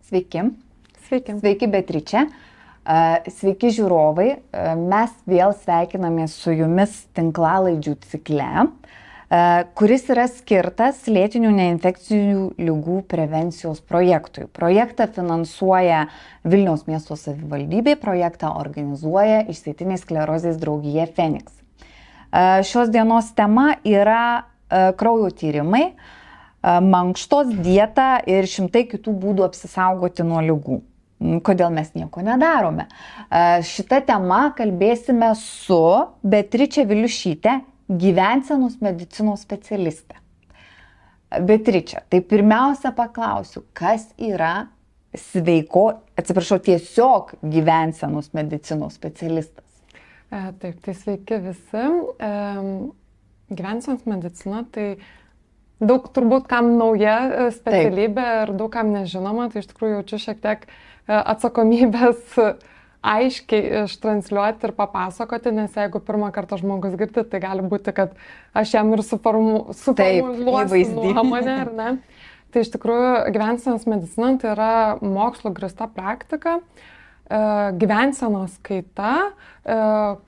Sveiki. Sveiki. Sveiki, Beatriče. Sveiki, žiūrovai. Mes vėl sveikinamės su jumis tinklalaidžių cikle, kuris yra skirtas lėtinių neinfekcinių ligų prevencijos projektui. Projektą finansuoja Vilniaus miesto savivaldybė, projektą organizuoja Išsėtinės sklerozės draugija Feniks. Šios dienos tema yra kraujo tyrimai, mankštos, dieta ir šimtai kitų būdų apsisaugoti nuo ligų. Kodėl mes nieko nedarome? Šitą temą kalbėsime su Beatriče Viliušyte, gyvensenos medicinos specialiste. Beatriče, tai pirmiausia paklausiu, kas yra tiesiog gyvensenos medicinos specialistas? Taip, tai sveiki visi. Gyvensenos medicina tai daug turbūt kam nauja specialybė ir daug kam nežinoma, tai iš tikrųjų jaučiu šiek tiek atsakomybės aiškiai ištransliuoti ir papasakoti, nes jeigu pirmą kartą žmogus girdi, tai gali būti, kad aš jam ir suformuluosiu nuomonę, ar ne? Tai iš tikrųjų gyvensenos medicina tai yra mokslo grįsta praktika, gyvensenos kaita,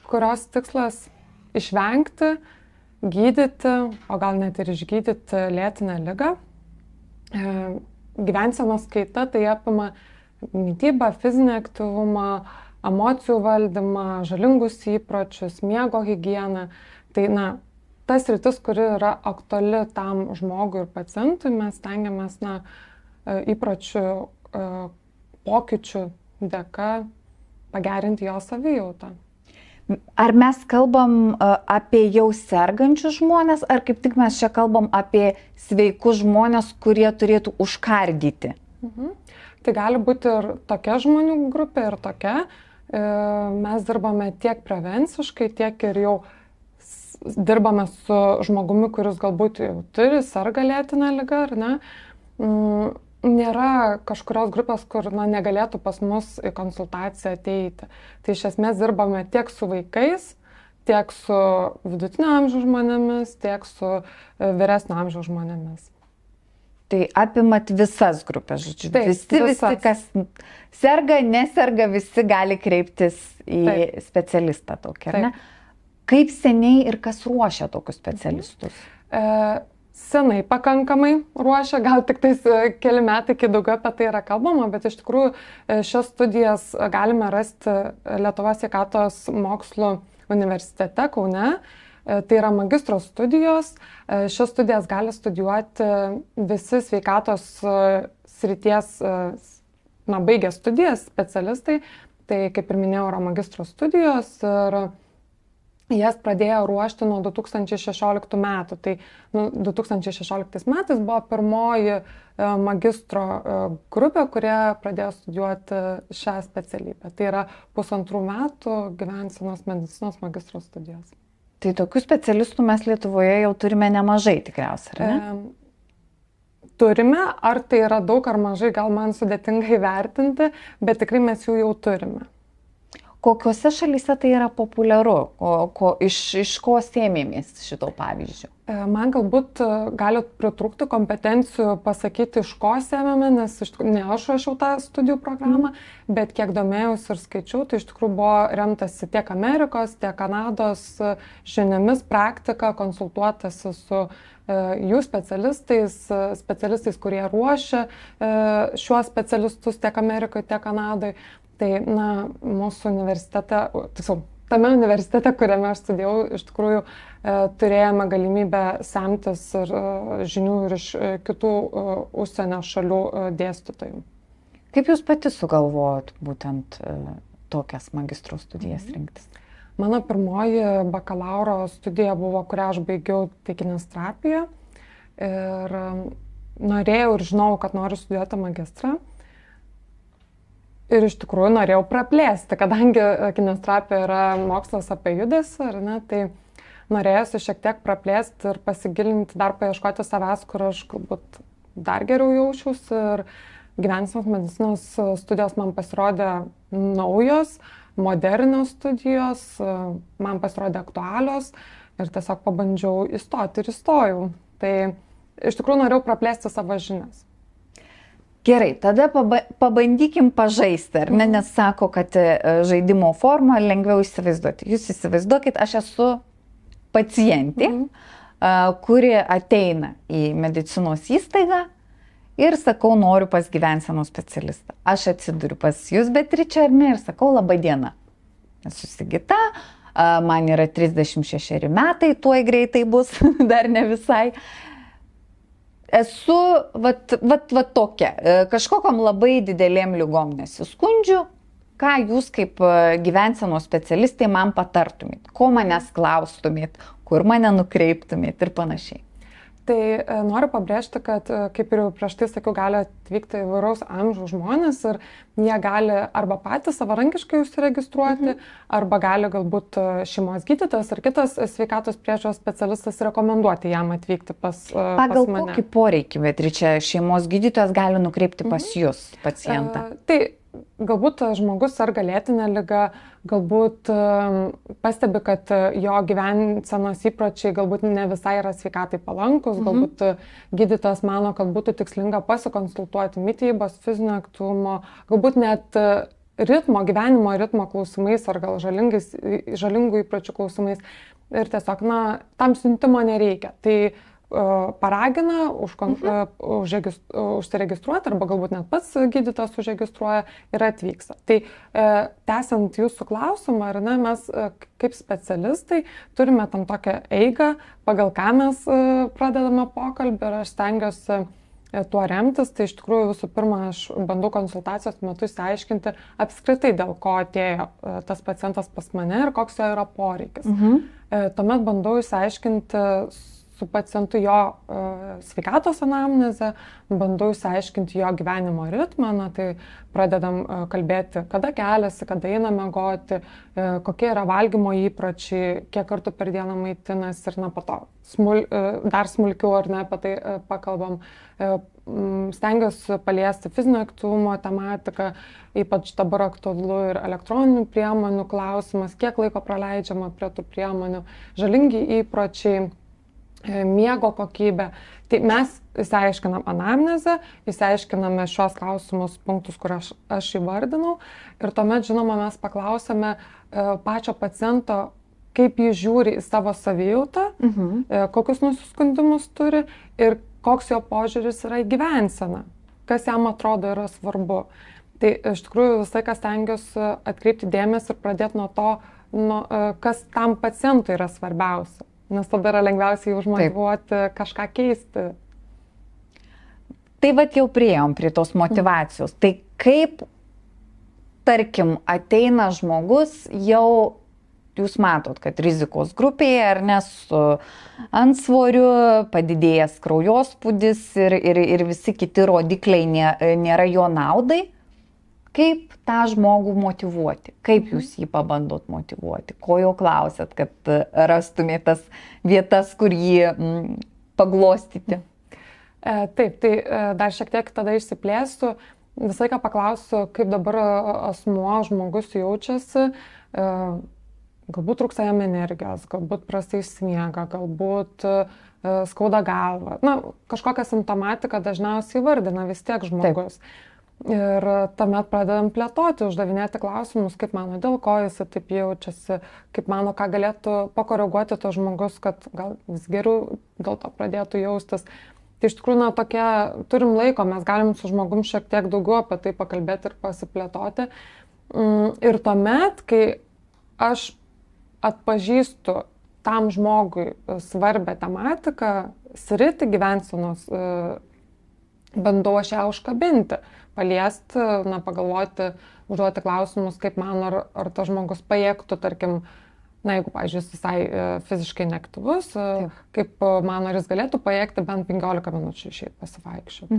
kurios tikslas išvengti, gydyti, o gal net ir išgydyti lėtinę ligą. Gyvensenos kaita tai apima mitybą, fizinį aktyvumą, emocijų valdymą, žalingus įpročius, miego higieną. Tai tas sritis, kuri yra aktuali tam žmogui ir pacientui, mes stengiamės įpročių pokyčių dėka pagerinti jo savijautą. Ar mes kalbam apie jau sergančius žmonės, ar kaip tik mes čia kalbam apie sveikus žmonės, kurie turėtų užkardyti? Tai gali būti ir tokia žmonių grupė, ir tokia. Mes dirbame tiek prevenciškai, tiek ir jau dirbame su žmogumi, kuris galbūt jau turi, serga lėtinę ligą, ar ne? Nėra kažkurios grupės, kur negalėtų pas mus į konsultaciją ateiti. Tai iš esmės dirbame tiek su vaikais, tiek su vidutinio amžiaus žmonėmis, tiek su vyresnio amžiaus žmonėmis. Tai apimat visas grupės, žodžiu. Taip, visi, kas serga, neserga, visi gali kreiptis į specialistą tokį, ar ne? Kaip seniai ir kas ruošia tokius specialistus? Senai pakankamai ruošia, gal tik tais keli metai, kai daugiau apie tai yra kalbama, bet iš tikrųjų šias studijas galime rasti Lietuvos sveikatos mokslų universitete Kaune. Tai yra magistro studijos. Šias studijas gali studijuoti visi sveikatos srities baigę studijas specialistai. Tai kaip ir minėjau, yra magistro studijos ir jas pradėjo ruošti nuo 2016 metų. Tai 2016 metais buvo pirmoji magistro grupė, kurie pradėjo studijuoti šią specialybę. Tai yra 1,5 metų gyvensenos medicinos magistro studijos. Tai tokių specialistų mes Lietuvoje jau turime nemažai tikriausiai, ar ne? Turime, ar tai yra daug ar mažai, gal man sudėtinga įvertinti, bet tikrai mes jų jau turime. Kokiuose šalyse tai yra populiaru? Iš ko sėmėmės šito pavyzdžio? Man galbūt gali pritrūkti kompetencijų pasakyti, iš ko sėmėme, nes ne aš rašiau tą studijų programą, bet kiek domėjausi ir skaičiau, tai iš tikrųjų buvo remtasi tiek Amerikos, tiek Kanados žiniomis, praktika, konsultuotasi su jų specialistais, kurie ruošia šiuos specialistus tiek Amerikoje, tiek Kanadoje. Tai mūsų universitete, tame universitete, kuriame aš studijau, iš tikrųjų turėjome galimybę semtis ir žinių ir iš kitų užsienio šalių dėstytojų. Kaip jūs pati sugalvojot būtent tokias magistro studijas rinktis? Mano pirmoji bakalauro studija buvo, kurią aš baigiau, tai kineziterapiją. Ir norėjau ir žinau, kad noriu studijuoti magistrą. Ir iš tikrųjų norėjau praplėsti, kadangi kineziterapija yra mokslas apie judesį, ar ne, tai norėjusi šiek tiek praplėsti ir pasigilinti, dar paieškoti savęs, kur aš galbūt dar geriau jaučiausi. Ir gyvensenos medicinos studijos man pasirodė naujos, modernios studijos, man pasirodė aktualios ir tiesiog pabandžiau įstoti ir įstojau. Tai iš tikrųjų norėjau praplėsti savo žinias. Gerai, tada pabandykim pažaisti, ar ne, nes sako, kad žaidimo formą lengviau įsivaizduoti. Jūs įsivaizduokit, aš esu pacientė, kuri ateina į medicinos įstaigą ir sakau, noriu pas gyvensenos specialistą. Aš atsiduriu pas jūs, Beatričė, ar ne, ir sakau, laba diena. Esu Sigita, man yra 36 metai, tuoj greitai bus, dar ne visai. Esu vat tokia, kažkokiam labai didelėm lygom nesiskundžiu, ką jūs kaip gyvensenos specialistai man patartumėt, ko manęs klaustumėt, kur mane nukreiptumėt ir panašiai. Tai noriu pabrėžti, kad, kaip ir jau prieš tai sakiau, gali atvykti įvairaus amžiaus žmonės ir jie gali arba patys savarankiškai užsiregistruoti, arba gali galbūt šeimos gydytojas ar kitas sveikatos priežiūros specialistas rekomenduoti jam atvykti pas mane. Pagal kokį poreikį, Beatričė, šeimos gydytojas gali nukreipti pas jūs pacientą? Tai galbūt žmogus serga lėtinė liga, galbūt pastebi, kad jo gyvensenos įpročiai galbūt ne visai yra sveikatai palankus, galbūt gydytojas mano, kad būtų tikslinga pasikonsultuoti mitybos, fizinio aktyvumo, galbūt net gyvenimo ritmo klausimais ar gal žalingų įpročių klausimais. Ir tiesiog, tam siuntimo nereikia. Tai paragina užsiregistruoti arba galbūt net pats gydytojas užregistruoja ir atvyksta. Tai tęsiant jūsų klausimą, ar ne, mes kaip specialistai turime tam tokią eigą, pagal ką mes pradedame pokalbį ir aš stengiuosi tuo remtis. Tai iš tikrųjų visų pirma, aš bandau konsultacijos metu išsiaiškinti apskritai, dėl ko atėjo tas pacientas pas mane ir koks jo yra poreikis. Tuomet bandau išsiaiškinti su pacientu jo sveikatos anamnezę, bandau išsiaiškinti jo gyvenimo ritmą, tai pradedam kalbėti, kada keliasi, kada eina miegoti, kokie yra valgymo įpročiai, kiek kartų per dieną maitinasi ir po to dar smulkiau ar ne apie tai pakalbam. Stengiuosi paliesti fizinio aktyvumo tematiką, ypač dabar aktualu ir elektroninių priemonių klausimas, kiek laiko praleidžiama prie tų priemonių, žalingi įpročiai, miego kokybė. Tai mes išsiaiškinam anamnezę, išsiaiškiname šios klausimus punktus, kur aš įvardinau ir tuomet, žinoma, mes paklausome pačio paciento, kaip jis žiūri į savo savijautą, kokius nusiskundimus turi ir koks jo požiūris yra į gyvenseną, kas jam atrodo yra svarbu. Tai iš tikrųjų visą laiką stengiuosi atkreipti dėmesį ir pradėti nuo to, kas tam pacientui yra svarbiausia. Nes tada yra lengviausiai užmotyvuoti kažką keisti. Tai vat jau priėjom prie tos motyvacijos. Tai kaip, tarkim, ateina žmogus, jau jūs matot, kad rizikos grupėje ar ne su antsvoriu, padidėjęs kraujospūdis ir visi kiti rodikliai nėra jo naudai. Kaip tą žmogų motyvuoti? Kaip jūs jį pabandot motyvuoti? Ko jau klausėt, kad rastumėt tas vietas, kur jį paglostyti? Taip, tai dar šiek tiek tada išsiplėsiu. Visą laiką paklausiu, kaip dabar žmogus jaučiasi. Galbūt trūksta jam energijos, galbūt prastai smiega, galbūt skauda galva. Kažkokią simptomatiką dažniausiai vardina vis tiek žmogus. Taip. Ir tuomet pradedam plėtoti, uždavinėti klausimus, kaip mano, dėl ko jis taip jaučiasi, kaip mano, ką galėtų pakoreguoti to žmogus, kad gal vis geriau dėl to pradėtų jaustis. Tai iš tikrųjų, turim laiko, mes galim su žmogum šiek tiek daugiau apie tai pakalbėti ir pasiplėtoti. Ir tuomet, kai aš atpažįstu tam žmogui svarbę tematiką, sritį gyvensenos, bandau aš ją užkabinti, paliesti, pagalvoti, užduoti klausimus, kaip mano, ar tas žmogus pajėgtų, tarkim, jeigu, pavyzdžiui, jis visai fiziškai neaktyvus, kaip mano, ar jis galėtų pajėgti bent 15 minučių išeiti pasivaikščioti.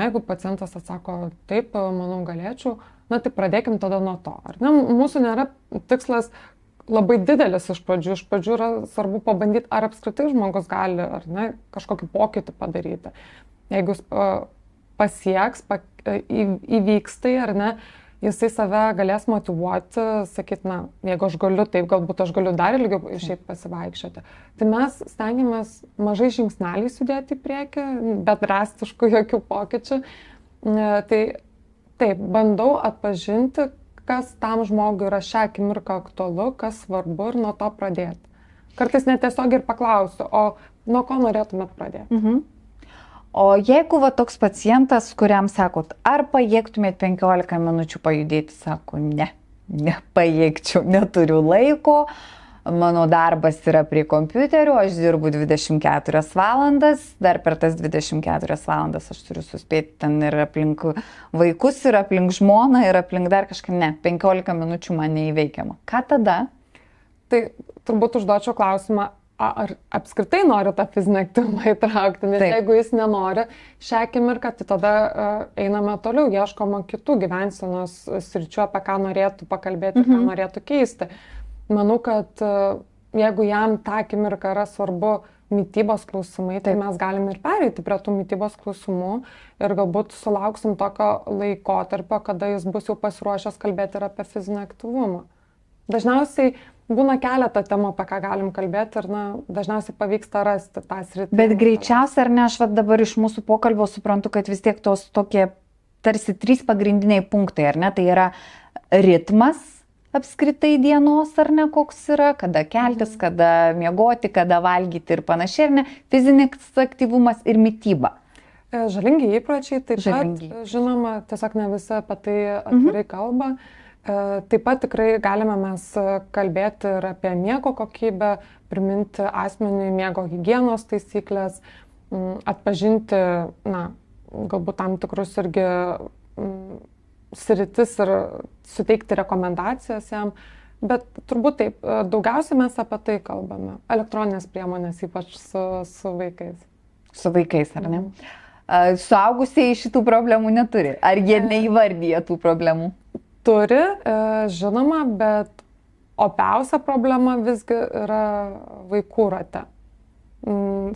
Jeigu pacientas atsako, taip, manau, galėčiau, tai pradėkim tada nuo to. Mūsų nėra tikslas labai didelis iš pradžių. Iš pradžių yra svarbu pabandyti, ar apskritai žmogus gali, ar ne, kažkokį pokytį padaryti. Jeigu jis pasieks, įvyks tai, ar ne, jisai save galės motyvuoti, sakyti, na, jeigu aš galiu, taip galbūt aš galiu dar ilgiau išeiti pasivaikščioti. Tai mes stengiamės mažai žingsneliais judėti į priekį, bet drastiškų jokių pokyčių. Tai taip, bandau atpažinti, kas tam žmogui yra šią akimirką aktualu, kas svarbu ir nuo to pradėti. Kartais net tiesiog ir paklausiu, o nuo ko norėtumėt pradėti? O jeigu va toks pacientas, kuriam sakot, ar pajėgtumėt 15 minučių pajudėti, sako, nepajėgčiau, neturiu laiko, mano darbas yra prie kompiuterio, aš dirbu 24 valandas, dar per tas 24 valandas aš turiu suspėti ten ir aplink vaikus, ir aplink žmoną, ir aplink dar kažką, 15 minučių man neįveikiama. Ką tada? Tai turbūt užduočiau klausimą, ar apskritai nori tą fizinį aktyvumą įtraukti, nes jeigu jis nenori šią akimirką, tai tada einame toliau, ieškoma kitų gyvensenos sričių, apie ką norėtų pakalbėti, ką norėtų keisti. Manau, kad jeigu jam tą akimirką yra svarbu mitybos klausimai, tai mes galime ir pereiti prie tų mitybos klausimų ir galbūt sulauksim tokio laikotarpio, kada jis bus jau pasiruošęs kalbėti ir apie fizinį aktyvumą. Dažniausiai būna keletą temų, apie ką galim kalbėti ir dažniausiai pavyksta rasti tą sritį. Bet greičiausiai, ar ne, aš dabar iš mūsų pokalbio suprantu, kad vis tiek tos tokie tarsi 3 pagrindiniai punktai, ar ne, tai yra ritmas, apskritai dienos, ar ne, koks yra, kada keltis, kada miegoti, kada valgyti ir panašiai, ar ne, fizinis aktyvumas ir mityba. Žalingi įpročiai, taip pat, žinoma, tiesiog ne visi apie tai atvirai kalba. Taip pat tikrai galime mes kalbėti ir apie miego kokybę, priminti asmeniui miego higienos taisyklės, atpažinti, galbūt tam tikrus irgi sritis ir suteikti rekomendacijas jam, bet turbūt taip, daugiausiai mes apie tai kalbame. Elektroninės priemonės, ypač su vaikais. Su vaikais, ar ne? Suaugusieji šitų problemų neturi. Ar jie neįvardyja tų problemų? Turi, žinoma, bet opiausia problema visgi yra vaikų rate.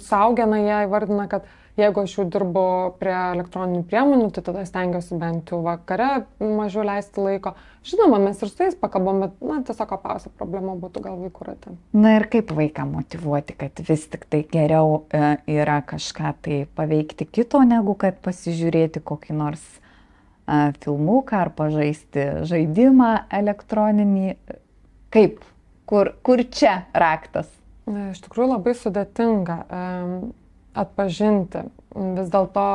Suaugę, jie įvardina, kad jeigu aš jau dirbu prie elektroninių priemonių, tai tada stengiuosi bent jau vakare mažiau leisti laiko. Žinoma, mes ir su jais pakalbam, bet tiesiog opiausia problema būtų gal vaikų rate. Na ir kaip vaiką motyvuoti, kad vis tik tai geriau yra kažką tai paveikti kito, negu kad pasižiūrėti kokį nors filmuką ar pažaisti žaidimą elektroninį. Kaip? Kur čia raktas? Iš tikrųjų labai sudėtinga atpažinti. Vis dėlto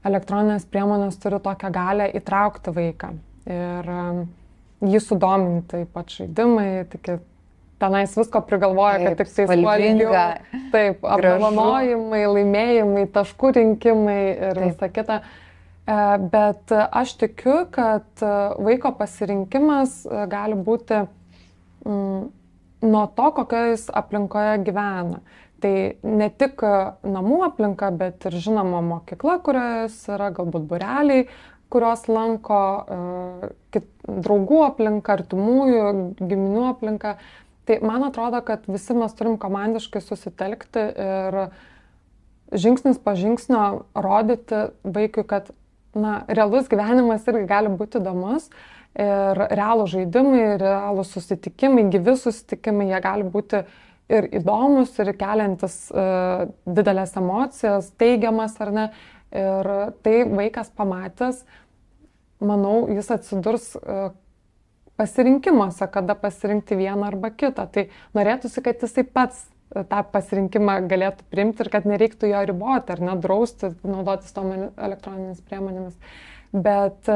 elektroninės priemonės turi tokią galę įtraukti vaiką ir jį sudominti, ypač žaidimai, tik tenais visko prigalvoja, kad tik tai spalvinga. Taip, apdovanojimai, laimėjimai, taškų rinkimai ir visa kita. Bet aš tikiu, kad vaiko pasirinkimas gali būti nuo to, kokioje jis aplinkoje gyvena. Tai ne tik namų aplinka, bet ir žinoma mokykla, kurioje jis yra, galbūt būreliai, kurios lanko, draugų aplinka, artimųjų, giminių aplinka. Tai man atrodo, kad visi mes turim komandiškai susitelkti ir žingsnis po žingsnio rodyti vaikui, kad realus gyvenimas irgi gali būti įdomus. Ir realų žaidimai, realų susitikimai, gyvi susitikimai, jie gali būti ir įdomus, ir keliantis didelės emocijas, teigiamas ar ne. Ir tai vaikas pamatęs, manau, jis atsidurs pasirinkimuose, kada pasirinkti vieną arba kitą. Tai norėtųsi, kad jisai pats tą pasirinkimą galėtų priimti ir kad nereiktų jo riboti ar nedrausti, naudotis tom elektroninėmis priemonėmis. Bet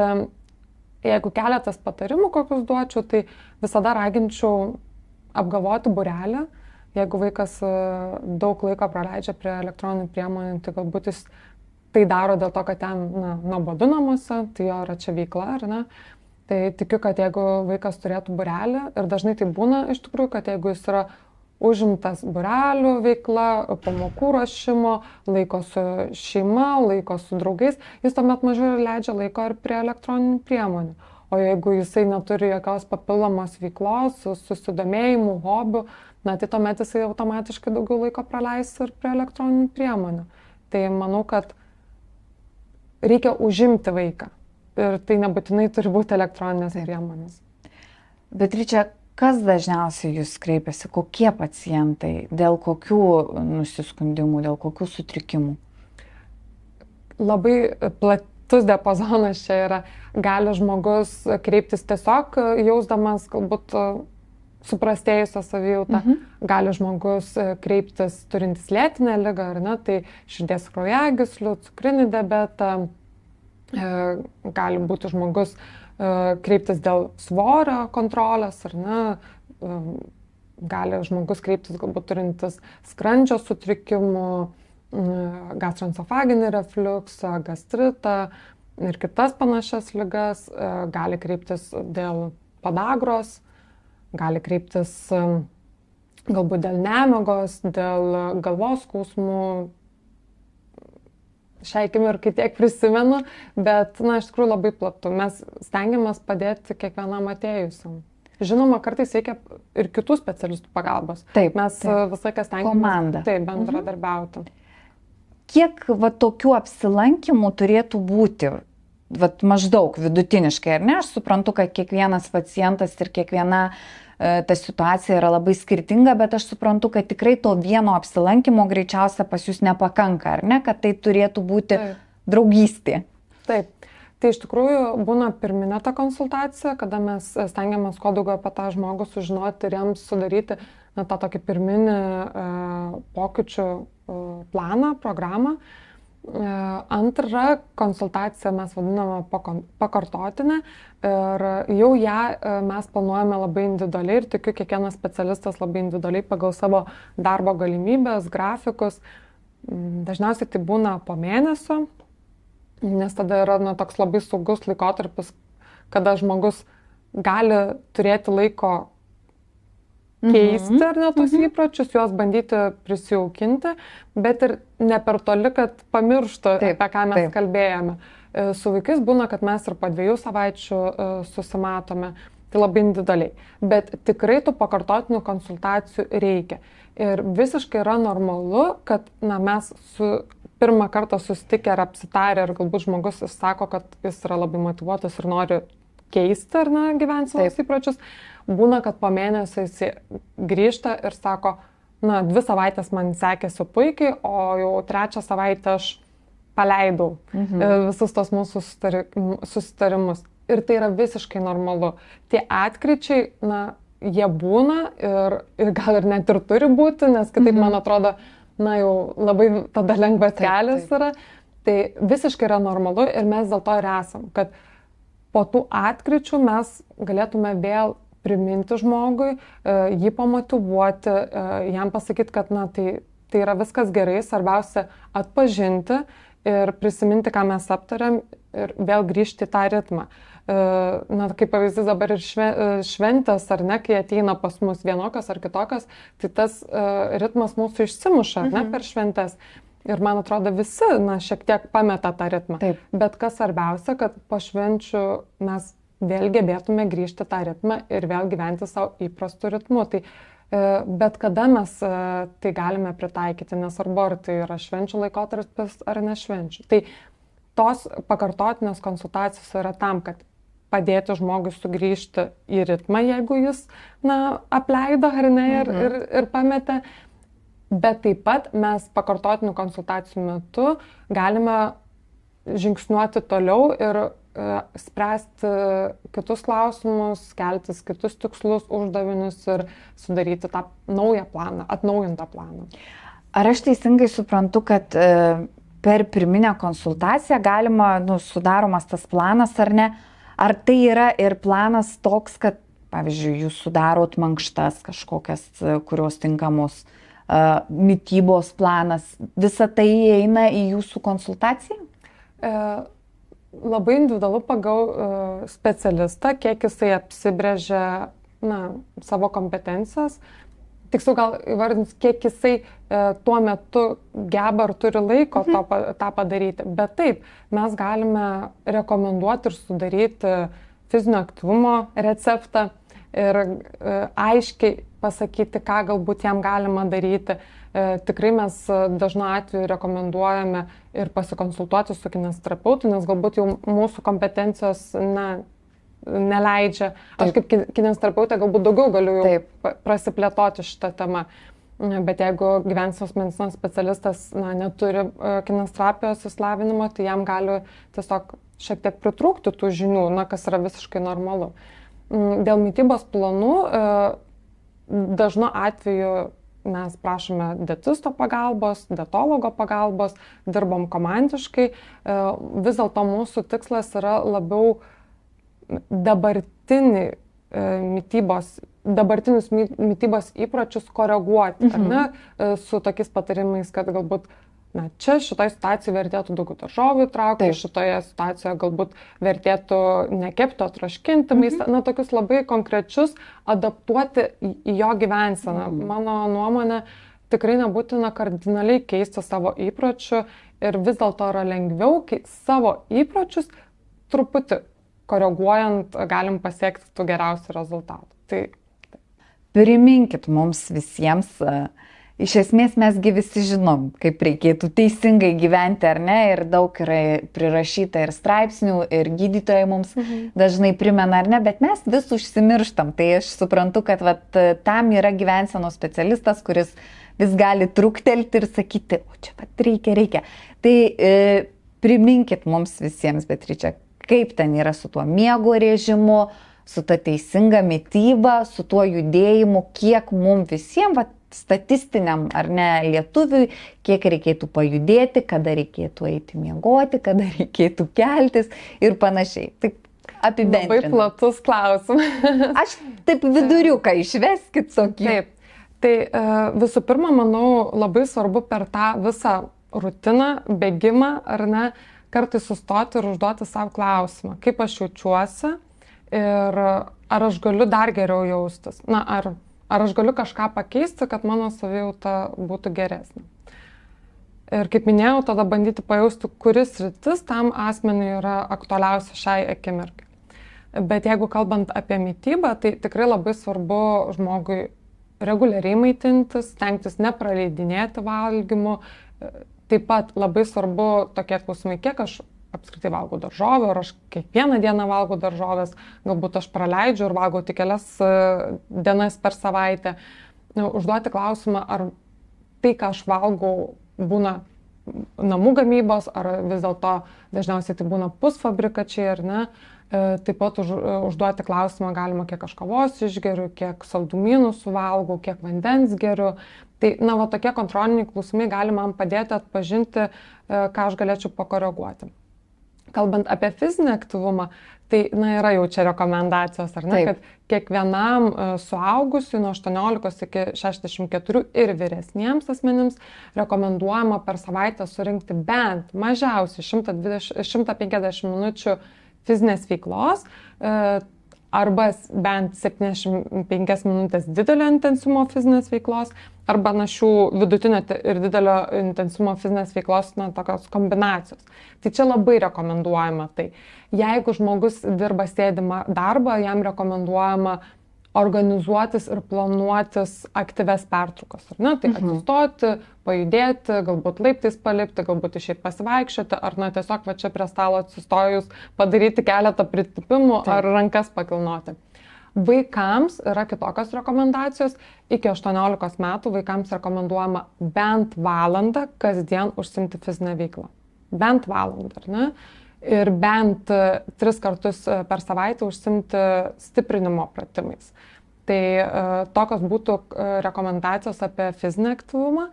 jeigu keletas patarimų kokius duočiau, tai visada raginčiau apgalvoti būrelį. Jeigu vaikas daug laiko praleidžia prie elektroninių priemonių, tai galbūt jis tai daro dėl to, kad ten nuobodu namuose, tai jo yra čia veikla, ar ne? Tai tikiu, kad jeigu vaikas turėtų būrelį, ir dažnai tai būna iš tikrųjų, kad jeigu jis yra užimtas būrelių veikla, pamokų ruošimo, laiko su šeima, laiko su draugais, jis tuomet mažiau leidžia laiko ir prie elektroninių priemonių. O jeigu jisai neturi jokios papildomos veiklos, susidomėjimų, hobių, tai tuomet jisai automatiškai daugiau laiko praleis ir prie elektroninių priemonių. Tai manau, kad reikia užimti vaiką. ir tai nebūtinai turi būti elektroninės priemonės. Beatriče, kas dažniausiai jūs kreipiasi, kokie pacientai, dėl kokių nusiskundimų, dėl kokių sutrikimų? Labai platus diapazonas čia yra. Gali žmogus kreiptis tiesiog jausdamas galbūt suprastėjusią savijautą. Gali žmogus kreiptis turintis lėtinę ligą, ar ne, tai širdies kraujagyslių, cukrinį diabetą. Gali būti žmogus kreiptis dėl svorio kontrolės, ar ne, gali žmogus kreiptis galbūt turintis skrandžio sutrikimų, gastroesofaginį refliuksą, gastritą ir kitas panašias ligas, gali kreiptis dėl podagros, gali kreiptis galbūt dėl nemigos, dėl galvos skausmų. Šiai akimirkai tiek prisimenu, bet, iš tikrųjų labai platu. Mes stengiamės padėti kiekvienam atėjusiam. Žinoma, kartais reikia ir kitų specialistų pagalbos. Taip, mes visą laiką stengiamės bendradarbiauti. Kiek tokių apsilankimų turėtų būti? Maždaug vidutiniškai, ar ne? Aš suprantu, kad kiekvienas pacientas ir kiekviena ta situacija yra labai skirtinga, bet aš suprantu, kad tikrai to vieno apsilankimo greičiausia pas jūs nepakanka, ar ne? Kad tai turėtų būti draugystė. Taip. Tai iš tikrųjų būna pirminė ta konsultacija, kada mes stengiamės kuo daugiau apie tą žmogų sužinoti ir jiems sudaryti tą tokį pirminį pokyčių planą, programą. Antra konsultacija mes vadiname pakartotinę ir jau ją mes planuojame labai individualiai ir tikiu kiekvienas specialistas labai individualiai pagal savo darbo galimybės, grafikus. Dažniausiai tai būna po mėnesio, nes tada yra toks labai saugus laikotarpis, kada žmogus gali turėti laiko keisti ar ne tos įpročius, juos bandyti prisijaukinti, bet ir ne per toli, kad pamirštų, apie ką mes kalbėjome. Su vaikais būna, kad mes ir po 2 savaičių susimatome, tai labai individualiai. Bet tikrai tų pakartotinių konsultacijų reikia. Ir visiškai yra normalu, kad mes pirmą kartą susitikę ir apsitarę ir galbūt žmogus sako, kad jis yra labai motyvuotas ir nori keisti ar gyvensenos įpročius. Būna, kad po mėnesio jis grįžta ir sako, 2 savaitės man sekėsi puikiai, o jau 3 savaitę aš paleidau visus tos mūsų susitarimus. Ir tai yra visiškai normalu. Tie atkryčiai, jie būna ir gal ir net ir turi būti, nes kitaip, man atrodo, jau labai tada lengvas kelias yra. Tai visiškai yra normalu ir mes dėl to ir esam, kad po tų atkryčių mes galėtume vėl priminti žmogui, jį pamotyvuoti, jam pasakyti, kad tai yra viskas gerai, svarbiausia atpažinti ir prisiminti, ką mes aptarėm ir vėl grįžti į tą ritmą. Kaip pavyzdys dabar ir šventės, ar ne, kai ateina pas mus vienokios ar kitokios, tai tas ritmas mūsų išsimuša, ne, per šventės. Ir man atrodo visi, šiek tiek pameta tą ritmą. Taip. Bet kas svarbiausia, kad po švenčių mes vėl gebėtume grįžti tą ritmą ir vėl gyventi savo įprastų ritmų. Tai bet kada mes tai galime pritaikyti, nesvarbu, ar tai yra švenčių laikotarpis ar ne švenčių. Tai tos pakartotinės konsultacijos yra tam, kad padėti žmogui sugrįžti į ritmą, jeigu jis apleido ar ne ir pametė. Bet taip pat mes pakartotinių konsultacijų metu galime žingsniuoti toliau ir spręsti kitus klausimus, keltis kitus tikslus, uždavinius ir sudaryti tą naują planą, atnaujintą planą. Ar aš teisingai suprantu, kad per pirminę konsultaciją galima, sudaromas tas planas ar ne? Ar tai yra ir planas toks, kad, pavyzdžiui, jūs sudarot mankštas kažkokias, kurios tinkamos, mitybos planas, visa tai įeina į jūsų konsultaciją? Labai individualu pagal specialistą, kiek jisai apsibrėžia savo kompetencijas. Tiksliau gal įvardins, kiek jisai tuo metu geba ar turi laiko tą padaryti. Bet taip, mes galime rekomenduoti ir sudaryti fizinio aktyvumo receptą ir aiškiai pasakyti, ką galbūt jam galima daryti. Tikrai mes dažnu atveju rekomenduojame ir pasikonsultuoti su kineziterapeutu, nes galbūt jau mūsų kompetencijos neleidžia. Aš kaip kineziterapeutė galbūt daugiau galiu jau prasiplėtoti šitą temą. Bet jeigu gyvensenos medicinos specialistas neturi kineziterapijos išsilavinimo, tai jam gali tiesiog šiek tiek pritrūkti tų žinių, kas yra visiškai normalu. Dėl mitybos planų dažnu atveju mes prašome dietisto pagalbos, dietologo pagalbos, dirbam komandiškai. Vis dėlto mūsų tikslas yra labiau dabartinius mitybos įpročius koreguoti, ar ne, su tokiais patarimais, kad galbūt čia šitoje situacijoje vertėtų daugiau daržovių traukti, šitoje situacijoje galbūt vertėtų nekepti, o troškinti maistą, tokius labai konkrečius adaptuoti į jo gyvenseną. Mano nuomonė, tikrai nebūtina kardinaliai keisti savo įpročių ir vis dėlto yra lengviau savo įpročius truputį koreguojant galim pasiekti tų geriausių rezultatų. Priminkit mums visiems, iš esmės mesgi visi žinom, kaip reikėtų teisingai gyventi, ar ne, ir daug yra prirašyta ir straipsnių, ir gydytojai mums dažnai primena, ar ne, bet mes vis užsimirštam. Tai aš suprantu, kad tam yra gyvensenos specialistas, kuris vis gali truktelti ir sakyti, o čia reikia. Tai priminkit mums visiems, Beatriče, kaip ten yra su tuo miego režimu, su ta teisinga mityba, su tuo judėjimu, kiek mums visiems, statistiniam ar ne lietuviui, kiek reikėtų pajudėti, kada reikėtų eiti miegoti, kada reikėtų keltis ir panašiai. Taip apibendrinant. Labai platus klausimas. Aš taip viduriuką išveskit tokį. Taip. Tai visų pirma, manau, labai svarbu per tą visą rutiną, bėgimą, ar ne, kartais sustoti ir užduoti savo klausimą, kaip aš jaučiuosi ir ar aš galiu dar geriau jaustis. Ar aš galiu kažką pakeisti, kad mano savijauta būtų geresnė. Ir kaip minėjau, tada bandyti pajausti, kuris sritis tam asmeniui yra aktualiausia šiai akimirkai. Bet jeigu kalbant apie mitybą, tai tikrai labai svarbu žmogui reguliariai maitintis, stengtis nepraleidinėti valgymu. Taip pat labai svarbu tokie klausimai, kiek aš apskritai valgau daržovių, ar aš kiekvieną dieną valgau daržovės, galbūt aš praleidžiu ir valgau tik kelias dienas per savaitę. Užduoti klausimą, ar tai, ką aš valgau, būna namų gamybos, ar vis dėlto dažniausiai tai būna pusfabrikačiai, ar ne. Taip pat užduoti klausimą galima, kiek aš kavos išgeriu, kiek saldumynų suvalgau, kiek vandens geriu. Tai, tokie kontroliniai klausimai gali man padėti atpažinti, ką aš galėčiau pakoreguoti. Kalbant apie fizinį aktyvumą, tai, yra jau čia rekomendacijos, ar ne, kad kiekvienam suaugusiui nuo 18 iki 64 ir vyresniems asmenims rekomenduojama per savaitę surinkti bent mažiausiai 150 minučių fizinės veiklos arba bent 75 minutės didelio intensyvumo fizinės veiklos arba šių vidutinio ir didelio intensyvumo fizinės veiklos, tokios kombinacijos. Tai čia labai rekomenduojama tai. Jeigu žmogus dirba sėdimą darbą, jam rekomenduojama organizuotis ir planuotis aktyves pertraukas, ar ne? Tai atsistoti, pajudėti, galbūt laiptais palipti, galbūt išeiti pasivaikščioti, ar tiesiog čia prie stalo atsistojus padaryti keletą pritūpimų ar rankas pakilnoti. Vaikams yra kitokios rekomendacijos. Iki 18 metų vaikams rekomenduojama bent valandą kasdien užsiimti fizinę veiklą. Bent valandą, ar ne? Ir bent 3 kartus per savaitę užsiimti stiprinimo pratimais. Tai tokios būtų rekomendacijos apie fizinį aktyvumą.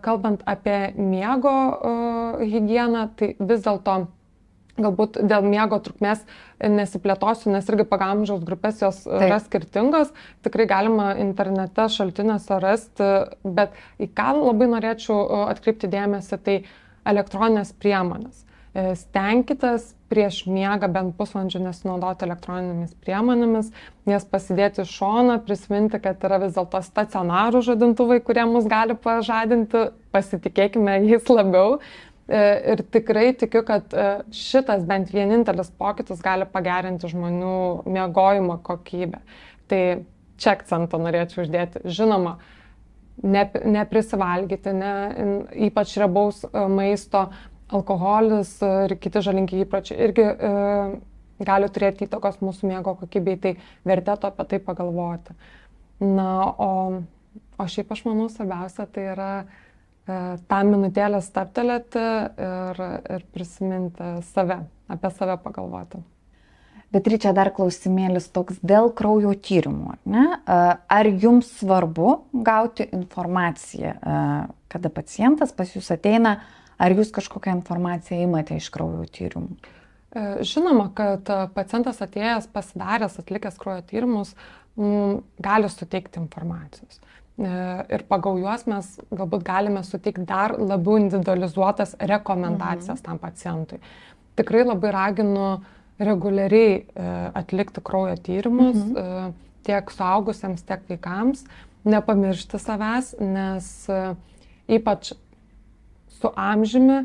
Kalbant apie miego higieną, tai vis dėlto galbūt dėl miego trukmės nesiplėtosiu, nes irgi pagal amžiaus grupės jos yra skirtingos. Tikrai galima internete šaltiniuose rasti, bet į ką labai norėčiau atkreipti dėmesį, tai elektroninės priemonės. Stenkitės prieš miegą bent pusvalandžių nesinaudoti elektroninėmis priemonėmis, jas pasidėti iš šoną, prisiminti, kad yra vis dėlto stacionarų žadintuvai, kurie mus gali pažadinti, pasitikėkime jais labiau. Ir tikrai tikiu, kad šitas bent vienintelis pokytis gali pagerinti žmonių miegojimo kokybę. Tai čia akcentą norėčiau uždėti. Žinoma, neprisivalgyti, ypač riebaus maisto, alkoholis ir kiti žalingi įpročiai irgi gali turėti įtakos mūsų miego kokybei, tai vertėtų apie tai pagalvoti. Na, o šiaip aš manau, svarbiausia tai yra tą minutėlę stabtelėti ir prisiminti save, apie save pagalvoti. Beatriče, dar klausimėlis toks dėl kraujo tyrimų, ne? Ar jums svarbu gauti informaciją, kada pacientas pas jūs ateina, ar jūs kažkokią informaciją imate iš kraujo tyrimų? Žinoma, kad pacientas atėjęs, pasidaręs, atlikęs kraujo tyrimus, gali suteikti informacijos. Ir pagal juos mes galbūt galime suteikti dar labiau individualizuotas rekomendacijas tam pacientui. Tikrai labai raginu reguliariai atlikti kraujo tyrimus tiek suaugusiems, tiek vaikams, nepamiršti savęs, nes ypač su amžiumi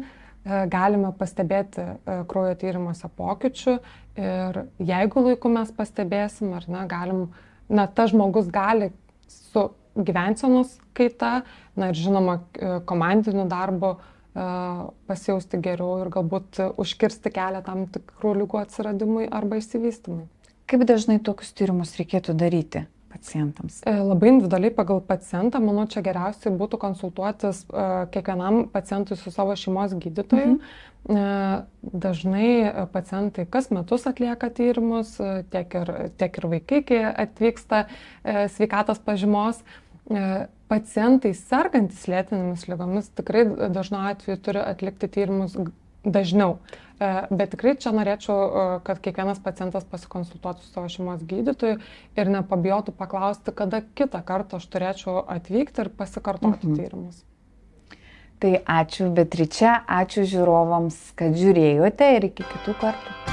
galime pastebėti kraujo tyrimuose pokyčių ir jeigu laiku mes pastebėsim, ar tas žmogus gali su gyvensenos kaita, ir žinoma komandiniu darbu pasijausti geriau ir galbūt užkirsti kelią tam tikrų ligų atsiradimui arba išsivystymui. Kaip dažnai tokius tyrimus reikėtų daryti pacientams? Labai individualiai pagal pacientą, manau, čia geriausiai būtų konsultuotis kiekvienam pacientui su savo šeimos gydytoju. Dažnai pacientai kas metus atlieka tyrimus, tiek ir vaikai, kai atvyksta sveikatos pažymos. Pacientai sergantys lėtinėmis ligomis tikrai dažnu atveju turi atlikti tyrimus dažniau. Bet tikrai čia norėčiau, kad kiekvienas pacientas pasikonsultuotų su savo šeimos gydytoju ir nepabijotų paklausti, kada kitą kartą aš turėčiau atvykti ir pasikartoti tyrimus. Tai ačiū Beatriče, ačiū žiūrovams, kad žiūrėjote ir iki kitų kartų.